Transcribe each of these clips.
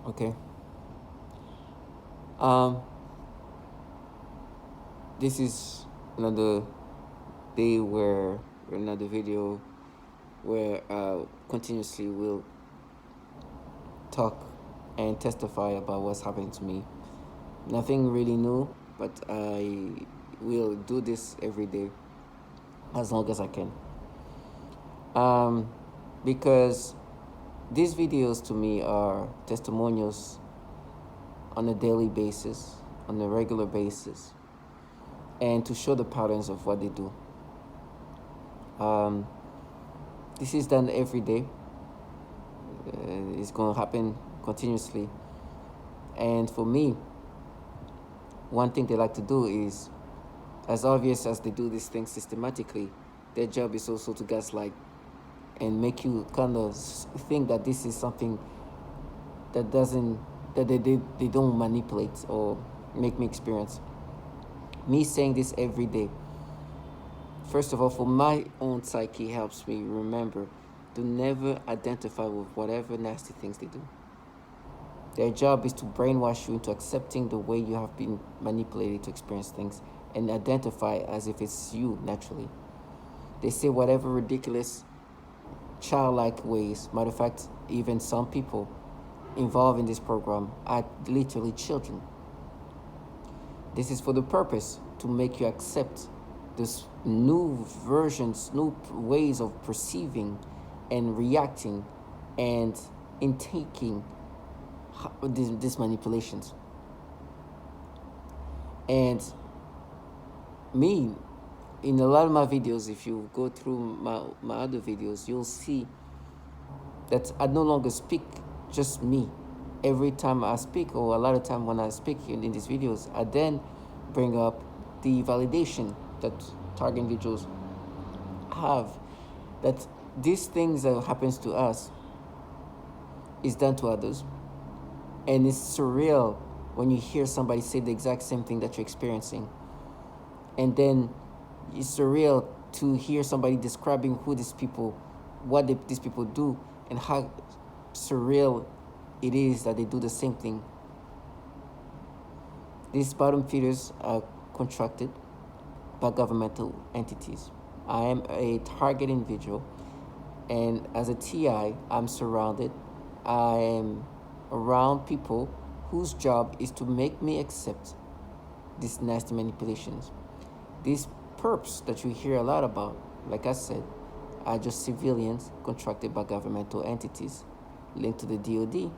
Okay. Um, this is another day where another video where continuously will talk and testify about what's happening to me. Nothing really new, but I will do this every day as long as I can. Um, because these videos to me are testimonials on a daily basis, on a regular basis, and to show the patterns of what they do. Um, this is done every day. It's going to happen continuously. And for me, one thing they like to do is, as obvious as they do these things systematically, their job is also to gaslight and make you kind of think that this is something that doesn't, that they don't manipulate or make me experience. Me saying this every day, first of all, for my own psyche, helps me remember to never identify with whatever nasty things they do. Their job is to brainwash you into accepting the way you have been manipulated to experience things and identify as if it's you naturally. They say whatever ridiculous, childlike ways. Matter of fact, even some people involved in this program are literally children. This is for the purpose to make you accept this new versions, new ways of perceiving and reacting and intaking these manipulations. And me, in a lot of my videos, if you go through my other videos, you'll see that I no longer speak just me. Every time I speak, or a lot of time when I speak in these videos, I then bring up the validation that target individuals have, that these things that happens to us is done to others. And it's surreal when you hear somebody say the exact same thing that you're experiencing. And then it's surreal to hear somebody describing who these people, what these people do, and how surreal it is that they do the same thing. These bottom feeders are contracted by governmental entities. I am a target individual, and as a TI, I'm surrounded. I am around people whose job is to make me accept these nasty manipulations. These perps that you hear a lot about, like I said, are just civilians contracted by governmental entities, linked to the DoD,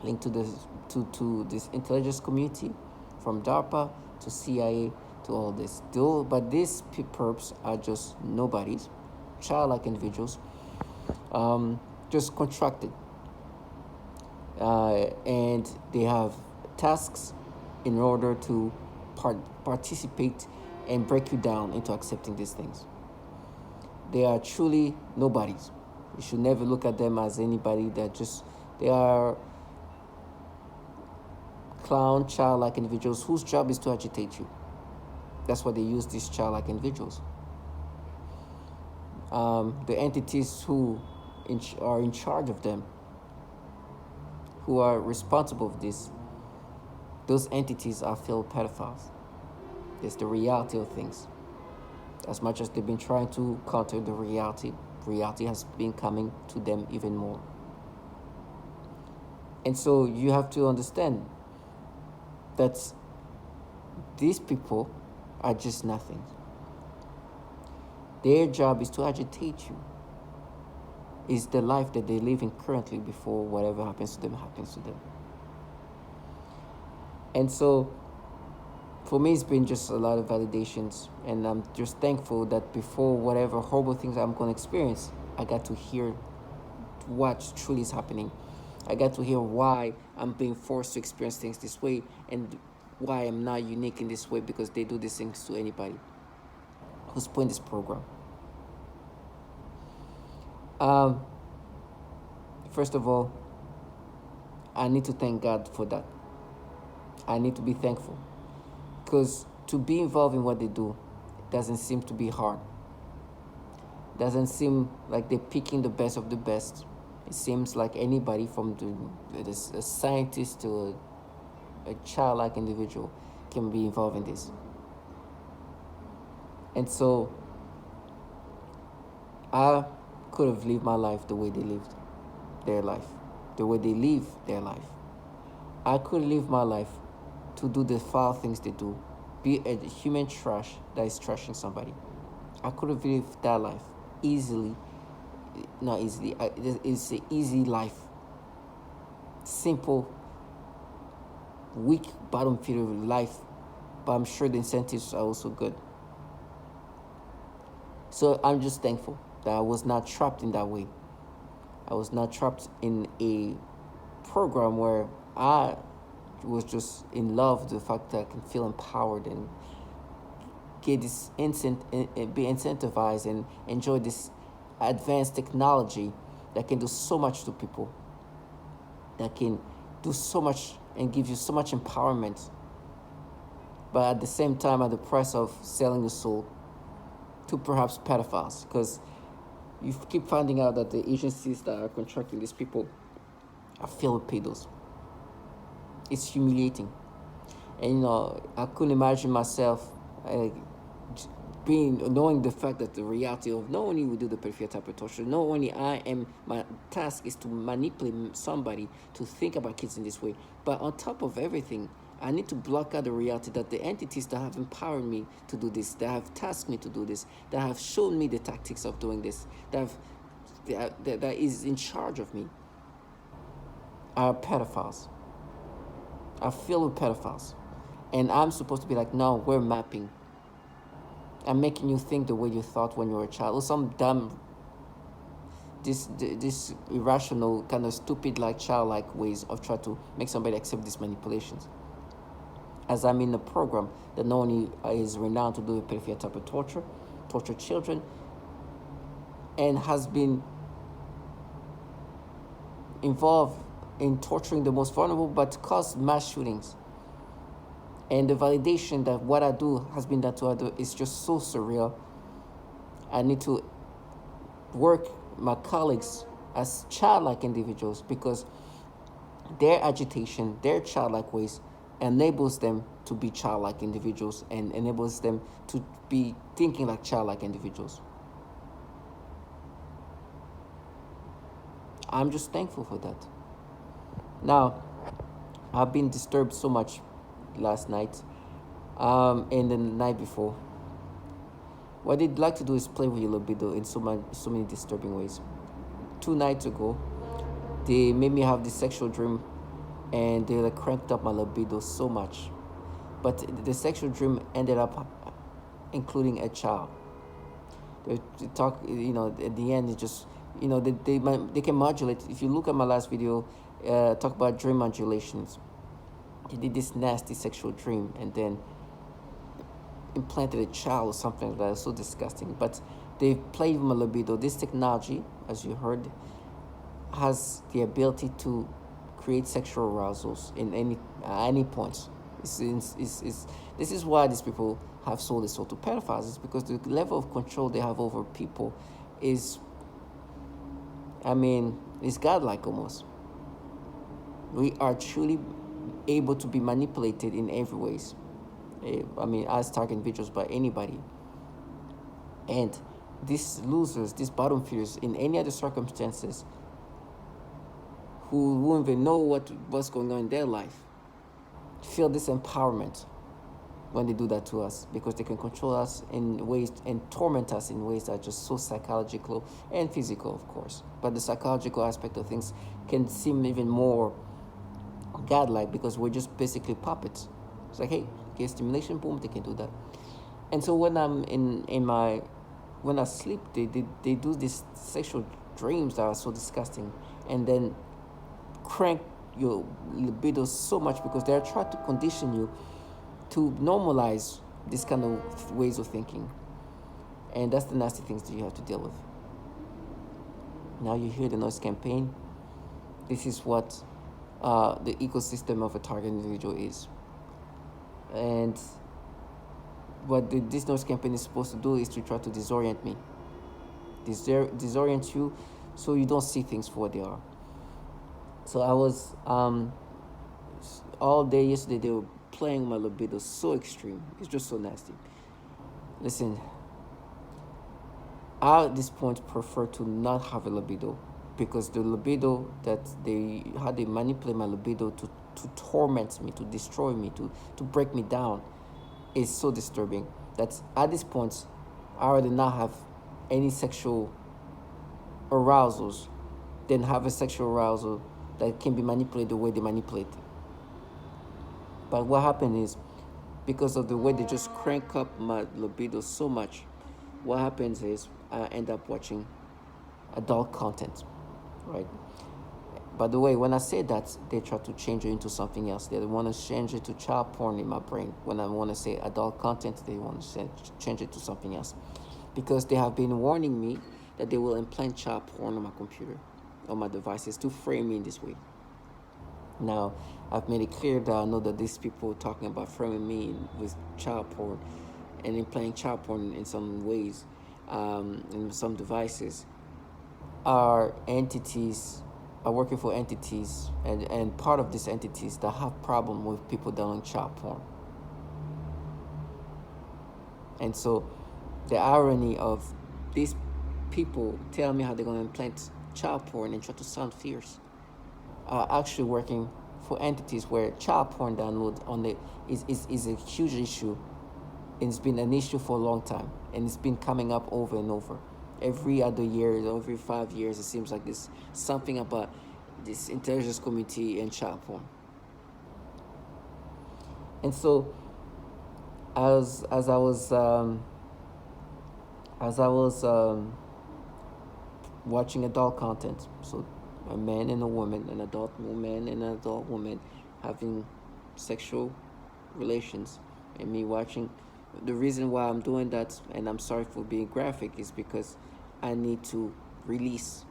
linked to this intelligence community, from DARPA to CIA to all this. But these perps are just nobodies, childlike individuals, just contracted, and they have tasks in order to participate and break you down into accepting these things. They are truly nobodies. You should never look at them as anybody. They are clown, childlike individuals whose job is to agitate you. That's what they use, these childlike individuals. The entities who are in charge of them, who are responsible for this, those entities are filled pedophiles. It's the reality of things. As much as they've been trying to counter the reality has been coming to them even more. And so you have to understand that these people are just nothing. Their job is to agitate you. It's the life that they're living currently before whatever happens to them happens to them. And so for me, it's been just a lot of validations, and I'm just thankful that before whatever horrible things I'm going to experience, I got to hear what truly is happening. I got to hear why I'm being forced to experience things this way, and why I'm not unique in this way, because they do these things to anybody who's put in this program. First of all, I need to thank God for that. I need to be thankful, because to be involved in what they do doesn't seem to be hard. Doesn't seem like they're picking the best of the best. It seems like anybody from a scientist to a childlike individual can be involved in this. And so I could have lived my life the way they lived their life, the way they live their life. I could live my life to do the foul things they do, be a human trash that is trashing somebody. I could have lived that life easily, not easily. It's an easy life, simple, weak, bottom feeder life, but I'm sure the incentives are also good. So I'm just thankful that I was not trapped in that way. I was not trapped in a program where I was just in love with the fact that I can feel empowered and get this be incentivized and enjoy this advanced technology that can do so much to people, that can do so much and give you so much empowerment, but at the same time at the price of selling your soul to perhaps pedophiles, because you keep finding out that the agencies that are contracting these people are filled with pedos. It's humiliating. And I couldn't imagine myself knowing the fact that the reality of not only we do the peripheral type of torture, not only my task is to manipulate somebody to think about kids in this way, but on top of everything, I need to block out the reality that the entities that have empowered me to do this, that have tasked me to do this, that have shown me the tactics of doing this, that is in charge of me, are pedophiles. Are filled with pedophiles. And I'm supposed to be like, no, we're mapping. I'm making you think the way you thought when you were a child. Or some dumb, this irrational, kind of stupid, like childlike ways of trying to make somebody accept these manipulations. As I'm in a program that not only is renowned to do a peripheral type of torture children, and has been involved in torturing the most vulnerable, but caused mass shootings. And the validation that what I do has been done to others is just so surreal. I need to work my colleagues as childlike individuals, because their agitation, their childlike ways enables them to be childlike individuals and enables them to be thinking like childlike individuals. I'm just thankful for that. Now, I've been disturbed so much last night and the night before. What they'd like to do is play with your libido in so many disturbing ways. 2 nights ago, they made me have this sexual dream, and they cranked up my libido so much. But the sexual dream ended up including a child. They talk, at the end, it just, they can modulate. If you look at my last video, talk about dream modulations. They did this nasty sexual dream and then implanted a child or something like that. It's so disgusting. But they played with my libido. This technology, as you heard, has the ability to create sexual arousals in any point. This is why these people have sold their soul to pedophiles. It's because the level of control they have over people is, it's godlike almost. We are truly able to be manipulated in every ways. As target individuals, by anybody. And these losers, these bottom feeders, in any other circumstances, who won't even know what's going on in their life, feel this empowerment when they do that to us, because they can control us in ways and torment us in ways that are just so psychological and physical, of course. But the psychological aspect of things can seem even more godlike, because we're just basically puppets. It's like, hey, get stimulation, boom, they can do that. And so when I'm when I sleep, they do these sexual dreams that are so disgusting, and then crank your libido so much, because they're trying to condition you to normalize this kind of ways of thinking. And that's the nasty things that you have to deal with. Now you hear the noise campaign. This is what the ecosystem of a target individual is. And what this noise campaign is supposed to do is to try to disorient me. Disorient you so you don't see things for what they are. So I was all day yesterday they were playing my libido so extreme. It's just so nasty. Listen, I at this point prefer to not have a libido, because the libido that how they manipulate my libido to torment me, to destroy me, to break me down, is so disturbing that at this point I rather not have any sexual arousals than have a sexual arousal that can be manipulated the way they manipulate. But what happened is, because of the way they just crank up my libido so much, what happens is I end up watching adult content, right? By the way, when I say that, they try to change it into something else. They want to change it to child porn in my brain. When I want to say adult content, they want to change it to something else. Because they have been warning me that they will implant child porn on my computer, on my devices, to frame me in this way. Now, I've made it clear that I know that these people talking about framing me with child porn and implanting child porn in some ways, in some devices, are working for entities, and part of these entities that have problem with people doing child porn. And so the irony of these people telling me how they're going to implant child porn and try to sound fierce are actually working for entities where child porn download on it is a huge issue, and it's been an issue for a long time, and it's been coming up over and over. Every other year, every 5 years, it seems like there's something about this intelligence committee and child porn. And so, as I was watching adult content, so a man and a woman, an adult woman and an adult woman having sexual relations, and me watching. The reason why I'm doing that, and I'm sorry for being graphic, is because I need to release.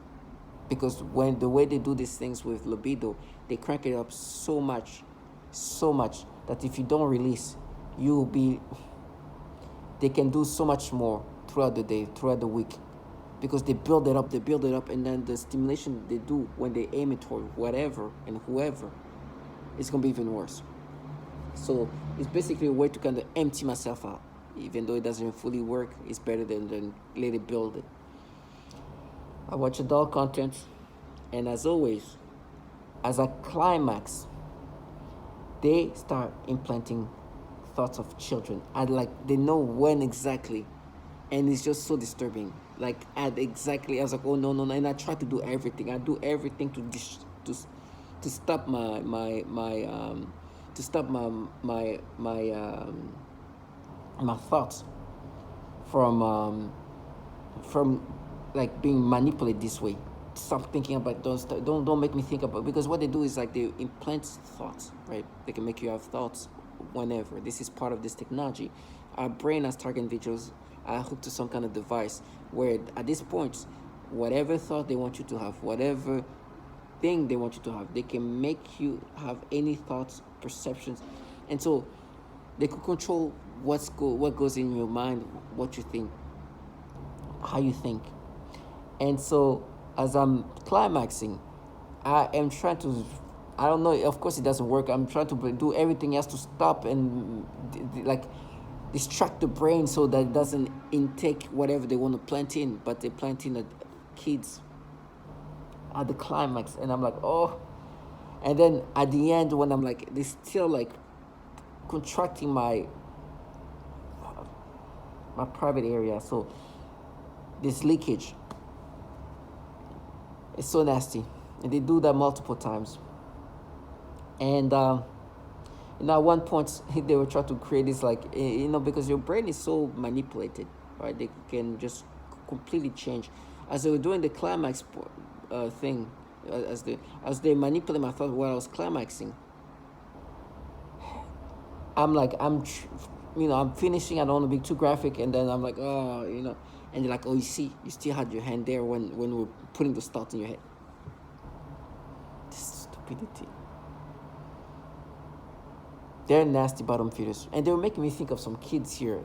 Because when the way they do these things with libido, they crank it up so much that if you don't release, they can do so much more throughout the day, throughout the week, because they build it up, and then the stimulation they do when they aim it toward whatever and whoever, it's gonna be even worse. So it's basically a way to kind of empty myself out. Even though it doesn't fully work, it's better than let it build it. I watch adult content, and as always, as I climax, they start implanting thoughts of children. They know when exactly, and it's just so disturbing. I was like, oh no, and I try to do everything. I do everything to stop my thoughts from like being manipulated this way. Stop thinking about don't make me think about, because what they do is like they implant thoughts, right? They can make you have thoughts whenever. This is part of this technology. Our brain as target individuals are hooked to some kind of device where at this point, whatever thought they want you to have, whatever thing they want you to have, they can make you have any thoughts, perceptions, and so they could control what goes in your mind, what you think, how you think. And so as I'm climaxing, I am trying to, I don't know, of course it doesn't work. I'm trying to do everything else to stop and distract the brain so that it doesn't intake whatever they want to plant in, but they plant in kids at the climax. And I'm like, oh. And then at the end, when I'm like, they still like contracting my private area. So this leakage, it's so nasty, and they do that multiple times. And at one point they were trying to create this because your brain is so manipulated, right? They can just completely change. As they were doing the climax thing, as they manipulate my thought while I was climaxing, I'm finishing. I don't want to be too graphic, and then I'm like, oh, and they're like, oh, you still had your hand there when we were putting those thoughts in your head. This stupidity. They're nasty bottom feeders, and they were making me think of some kids here.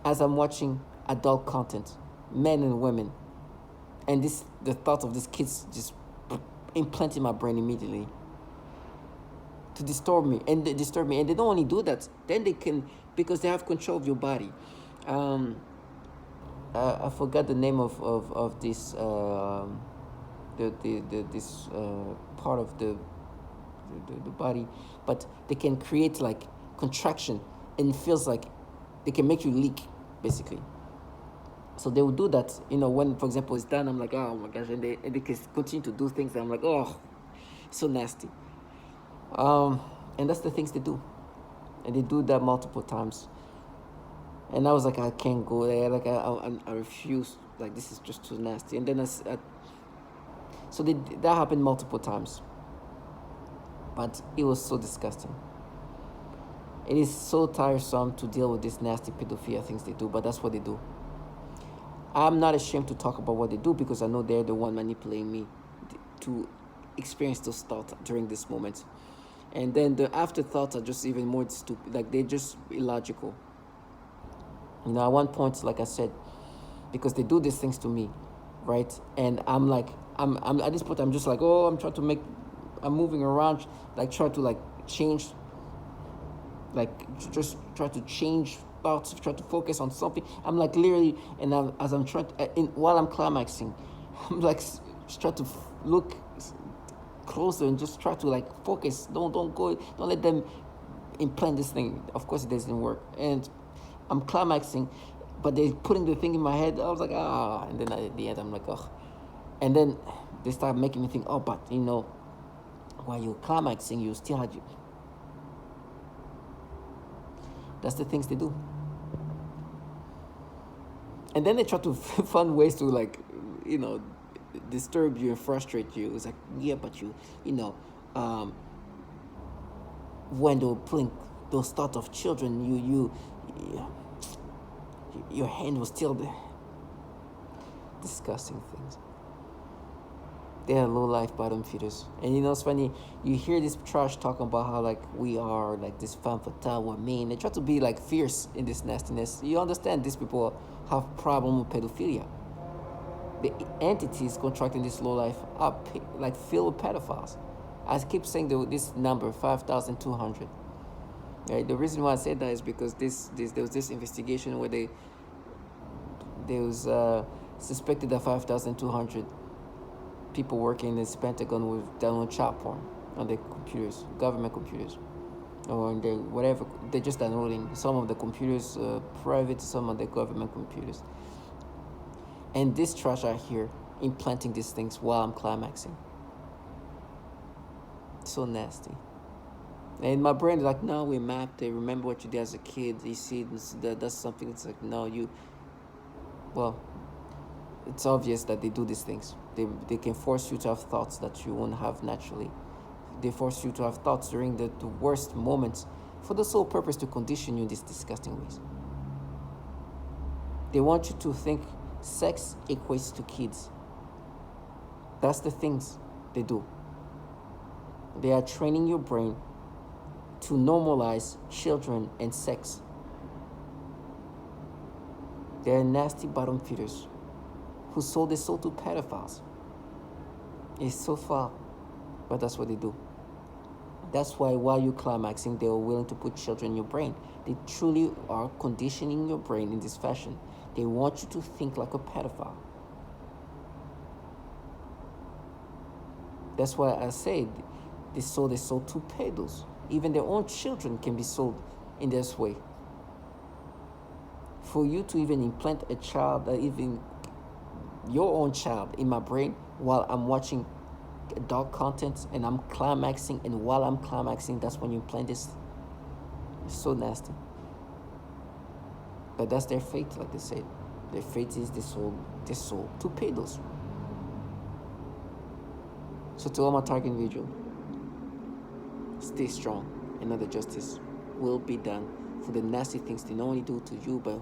As I'm watching adult content, men and women And the thought of these kids just implant in my brain immediately to disturb me. And they don't only do that, then they can, because they have control of your body. I forgot the name of this this part of the body, but they can create like contraction, and it feels like they can make you leak, basically. So they will do that, when, for example, it's done. I'm like, oh my gosh, and they can continue to do things. And I'm like, oh, so nasty. And that's the things they do, and they do that multiple times. And I was like, I can't go there. Like I refuse. Like, this is just too nasty. And then so that happened multiple times. But it was so disgusting. It is so tiresome to deal with these nasty pedophilia things they do, but that's what they do. I'm not ashamed to talk about what they do, because I know they're the one manipulating me to experience those thoughts during this moment. And then the afterthoughts are just even more stupid. Like, they're just illogical. At one point, like I said, because they do these things to me, right? And I'm like, I'm at this point, I'm just like, oh, I'm moving around, like, try to like change, like just try to change thoughts, try to focus on something. I'm like literally, and as I'm trying to, while I'm climaxing, I'm like try to look closer and just try to like focus. Don't go, don't let them implant this thing. Of course, it doesn't work, and I'm climaxing, but they're putting the thing in my head. I was like, and then at the end, I'm like, oh, and then they start making me think, oh, but while you're climaxing, you still had you. That's the things they do. And then they try to find ways to, like, disturb you and frustrate you. It's like, yeah, but when they were putting those thoughts of children, your hand was still there. Disgusting things. They are low-life bottom feeders. And it's funny, you hear this trash talking about how, like, we are, like, this femme fatale, we're mean. They try to be, like, fierce in this nastiness. You understand these people have problem with pedophilia. The entities contracting this low-life are, like, filled with pedophiles. I keep saying this number, 5,200. Right? The reason why I said that is because there was this investigation where there was suspected that 5,200 people working in this Pentagon with download child porn on their computers, government computers, or on their whatever. They're just downloading some of the computers, private, some of the government computers. And this trash are here implanting these things while I'm climaxing. So nasty. And my brain is like, no, we mapped it. Remember what you did as a kid. You see, that's something. It's like, no, well, it's obvious that they do these things. They can force you to have thoughts that you won't have naturally. They force you to have thoughts during the worst moments for the sole purpose to condition you in these disgusting ways. They want you to think sex equates to kids. That's the things they do. They are training your brain to normalize children and sex. They're nasty bottom feeders who sold their soul to pedophiles. It's so far, but that's what they do. That's why while you're climaxing, they are willing to put children in your brain. They truly are conditioning your brain in this fashion. They want you to think like a pedophile. That's why I said they sold their soul to pedos. Even their own children can be sold in this way. For you to even implant a child, even your own child in my brain while I'm watching adult content and I'm climaxing, and while I'm climaxing, that's when you implant this. It's so nasty. But that's their fate, like they said. Their fate is this soul to pedos. So to all my target individual, stay strong, and know that justice will be done for the nasty things they not only do to you, but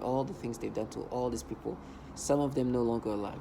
all the things they've done to all these people. Some of them no longer alive.